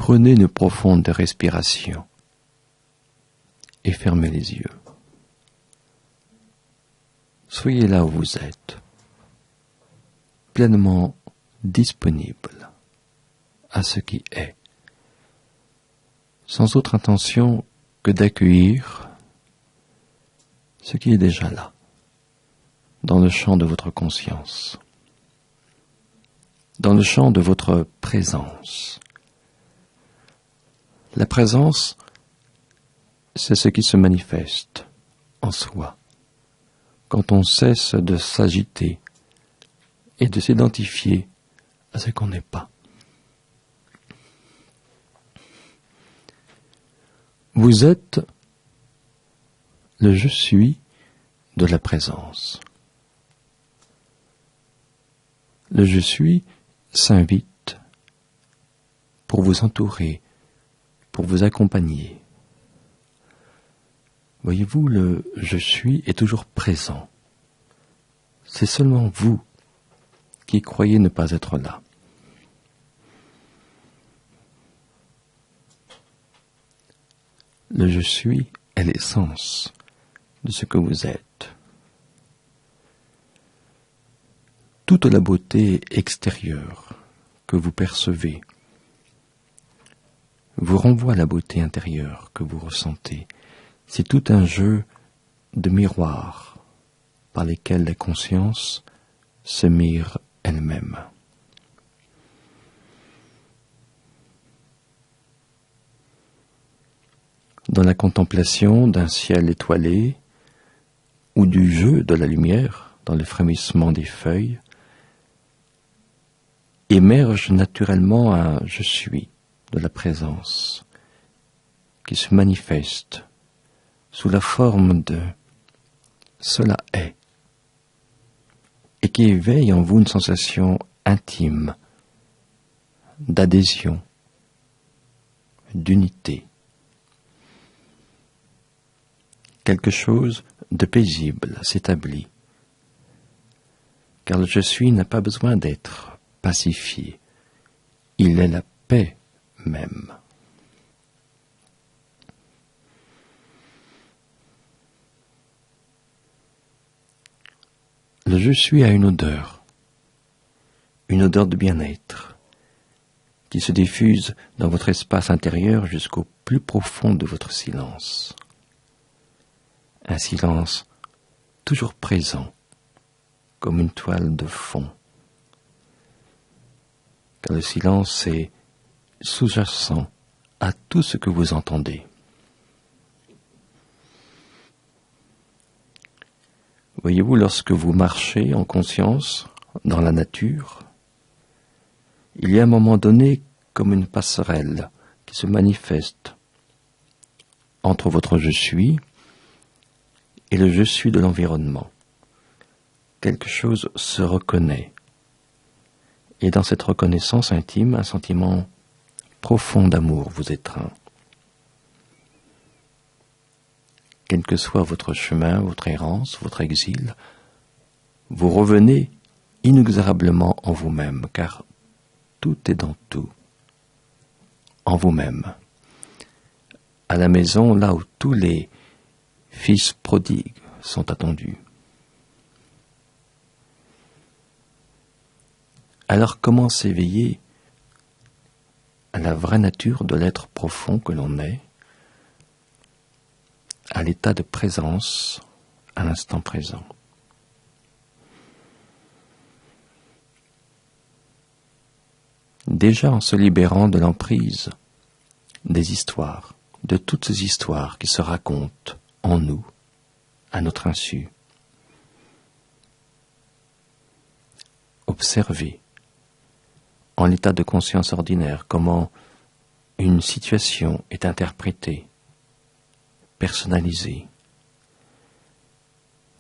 Prenez une profonde respiration et fermez les yeux. Soyez là où vous êtes, pleinement disponible à ce qui est, sans autre intention que d'accueillir ce qui est déjà là, dans le champ de votre conscience, dans le champ de votre présence. La présence, c'est ce qui se manifeste en soi, quand on cesse de s'agiter et de s'identifier à ce qu'on n'est pas. Vous êtes le je suis de la présence. Le je suis s'invite pour vous entourer, pour vous accompagner. Voyez-vous, le je suis est toujours présent. C'est seulement vous qui croyez ne pas être là. Le je suis est l'essence de ce que vous êtes. Toute la beauté extérieure que vous percevez vous renvoie à la beauté intérieure que vous ressentez. C'est tout un jeu de miroirs par lesquels la conscience se mire elle-même. Dans la contemplation d'un ciel étoilé ou du jeu de la lumière dans le frémissement des feuilles, émerge naturellement un « je suis » de la présence qui se manifeste sous la forme de « cela est » et qui éveille en vous une sensation intime d'adhésion, d'unité. Quelque chose de paisible s'établit, car le je suis n'a pas besoin d'être pacifié, il est la paix même. Le je suis a une odeur de bien-être, qui se diffuse dans votre espace intérieur jusqu'au plus profond de votre silence. Un silence toujours présent, comme une toile de fond. Car le silence est sous-jacent à tout ce que vous entendez. Voyez-vous, lorsque vous marchez en conscience dans la nature, il y a un moment donné comme une passerelle qui se manifeste entre votre je suis et le je suis de l'environnement. Quelque chose se reconnaît. Et dans cette reconnaissance intime, un sentiment profond d'amour vous étreint. Quel que soit votre chemin, votre errance, votre exil, vous revenez inexorablement en vous-même, car tout est dans tout, en vous-même. À la maison, là où tous les fils prodigues sont attendus. Alors comment s'éveiller à la vraie nature de l'être profond que l'on est, à l'état de présence à l'instant présent? Déjà en se libérant de l'emprise des histoires, de toutes ces histoires qui se racontent en nous, à notre insu. Observez, en l'état de conscience ordinaire, comment une situation est interprétée, personnalisée.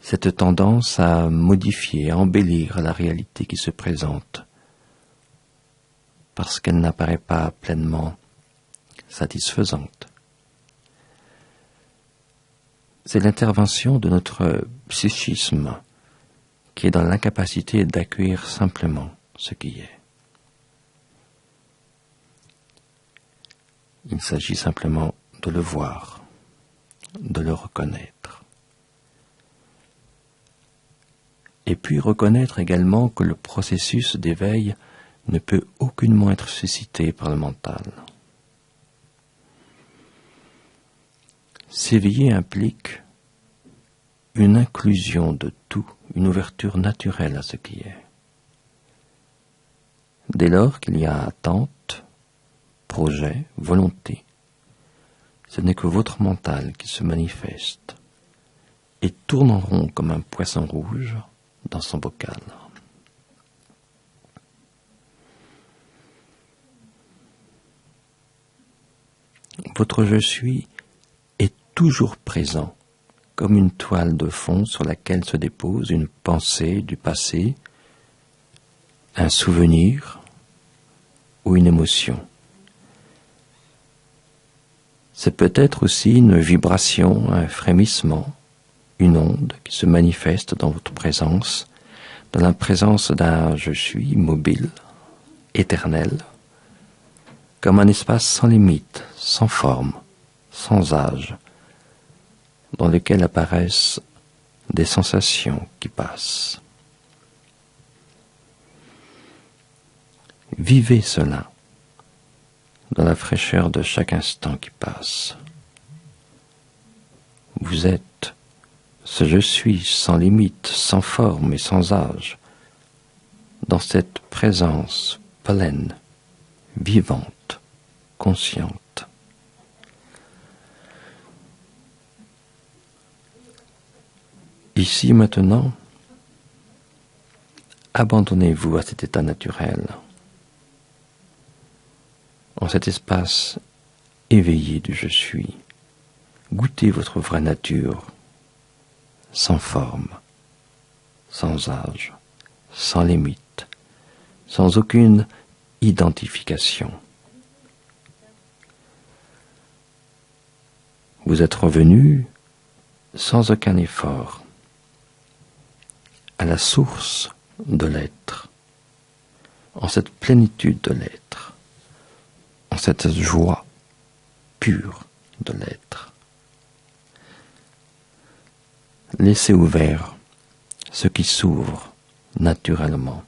Cette tendance à modifier, à embellir la réalité qui se présente, parce qu'elle n'apparaît pas pleinement satisfaisante. C'est l'intervention de notre psychisme qui est dans l'incapacité d'accueillir simplement ce qui est. Il s'agit simplement de le voir, de le reconnaître. Et puis reconnaître également que le processus d'éveil ne peut aucunement être suscité par le mental. S'éveiller implique une inclusion de tout, une ouverture naturelle à ce qui est. Dès lors qu'il y a attente, projet, volonté, ce n'est que votre mental qui se manifeste et tourne en rond comme un poisson rouge dans son bocal. Votre je suis est toujours présent, comme une toile de fond sur laquelle se dépose une pensée du passé, un souvenir ou une émotion. C'est peut-être aussi une vibration, un frémissement, une onde qui se manifeste dans votre présence, dans la présence d'un je suis mobile, éternel, comme un espace sans limite, sans forme, sans âge, dans lequel apparaissent des sensations qui passent. Vivez cela dans la fraîcheur de chaque instant qui passe. Vous êtes ce je suis sans limite, sans forme et sans âge, dans cette présence pleine, vivante, consciente. Ici maintenant, abandonnez-vous à cet état naturel, en cet espace éveillé du je suis. Goûtez votre vraie nature, sans forme, sans âge, sans limite, sans aucune identification. Vous êtes revenu sans aucun effort à la source de l'être, en cette plénitude de l'être, en cette joie pure de l'être. Laissez ouvert ce qui s'ouvre naturellement.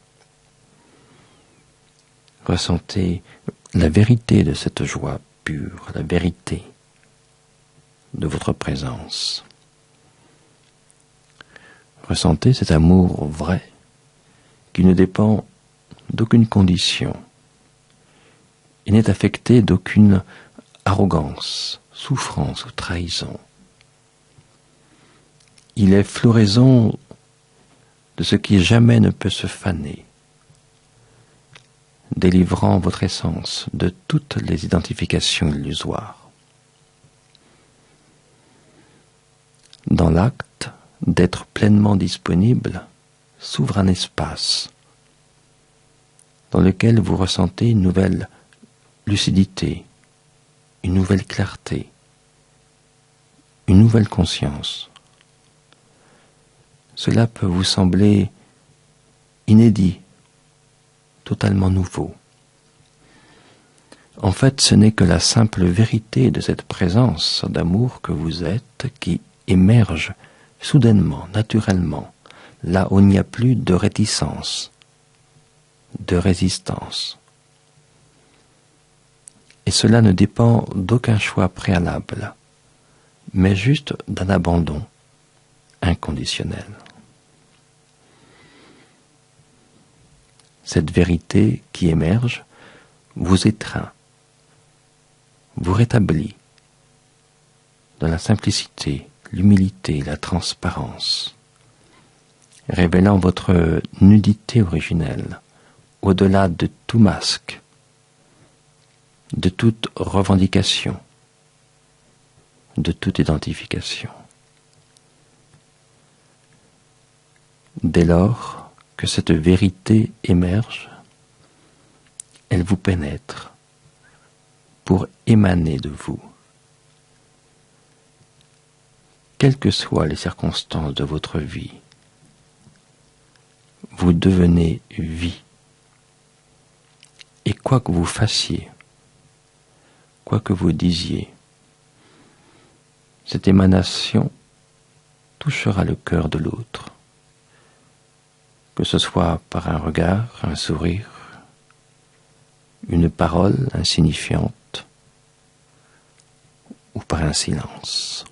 Ressentez la vérité de cette joie pure, la vérité de votre présence. Ressentez cet amour vrai qui ne dépend d'aucune condition et n'est affecté d'aucune arrogance, souffrance ou trahison. Il est floraison de ce qui jamais ne peut se faner, délivrant votre essence de toutes les identifications illusoires. Dans l'acte d'être pleinement disponible, s'ouvre un espace dans lequel vous ressentez une nouvelle lucidité, une nouvelle clarté, une nouvelle conscience. Cela peut vous sembler inédit, totalement nouveau. En fait, ce n'est que la simple vérité de cette présence d'amour que vous êtes qui émerge soudainement, naturellement, là où il n'y a plus de réticence, de résistance. Et cela ne dépend d'aucun choix préalable, mais juste d'un abandon inconditionnel. Cette vérité qui émerge vous étreint, vous rétablit dans la simplicité, l'humilité, la transparence, révélant votre nudité originelle, au-delà de tout masque, de toute revendication, de toute identification. Dès lors que cette vérité émerge, elle vous pénètre pour émaner de vous. Quelles que soient les circonstances de votre vie, vous devenez vie. Et quoi que vous fassiez, quoi que vous disiez. Cette émanation touchera le cœur de l'autre, que ce soit par un regard, un sourire, une parole insignifiante ou par un silence.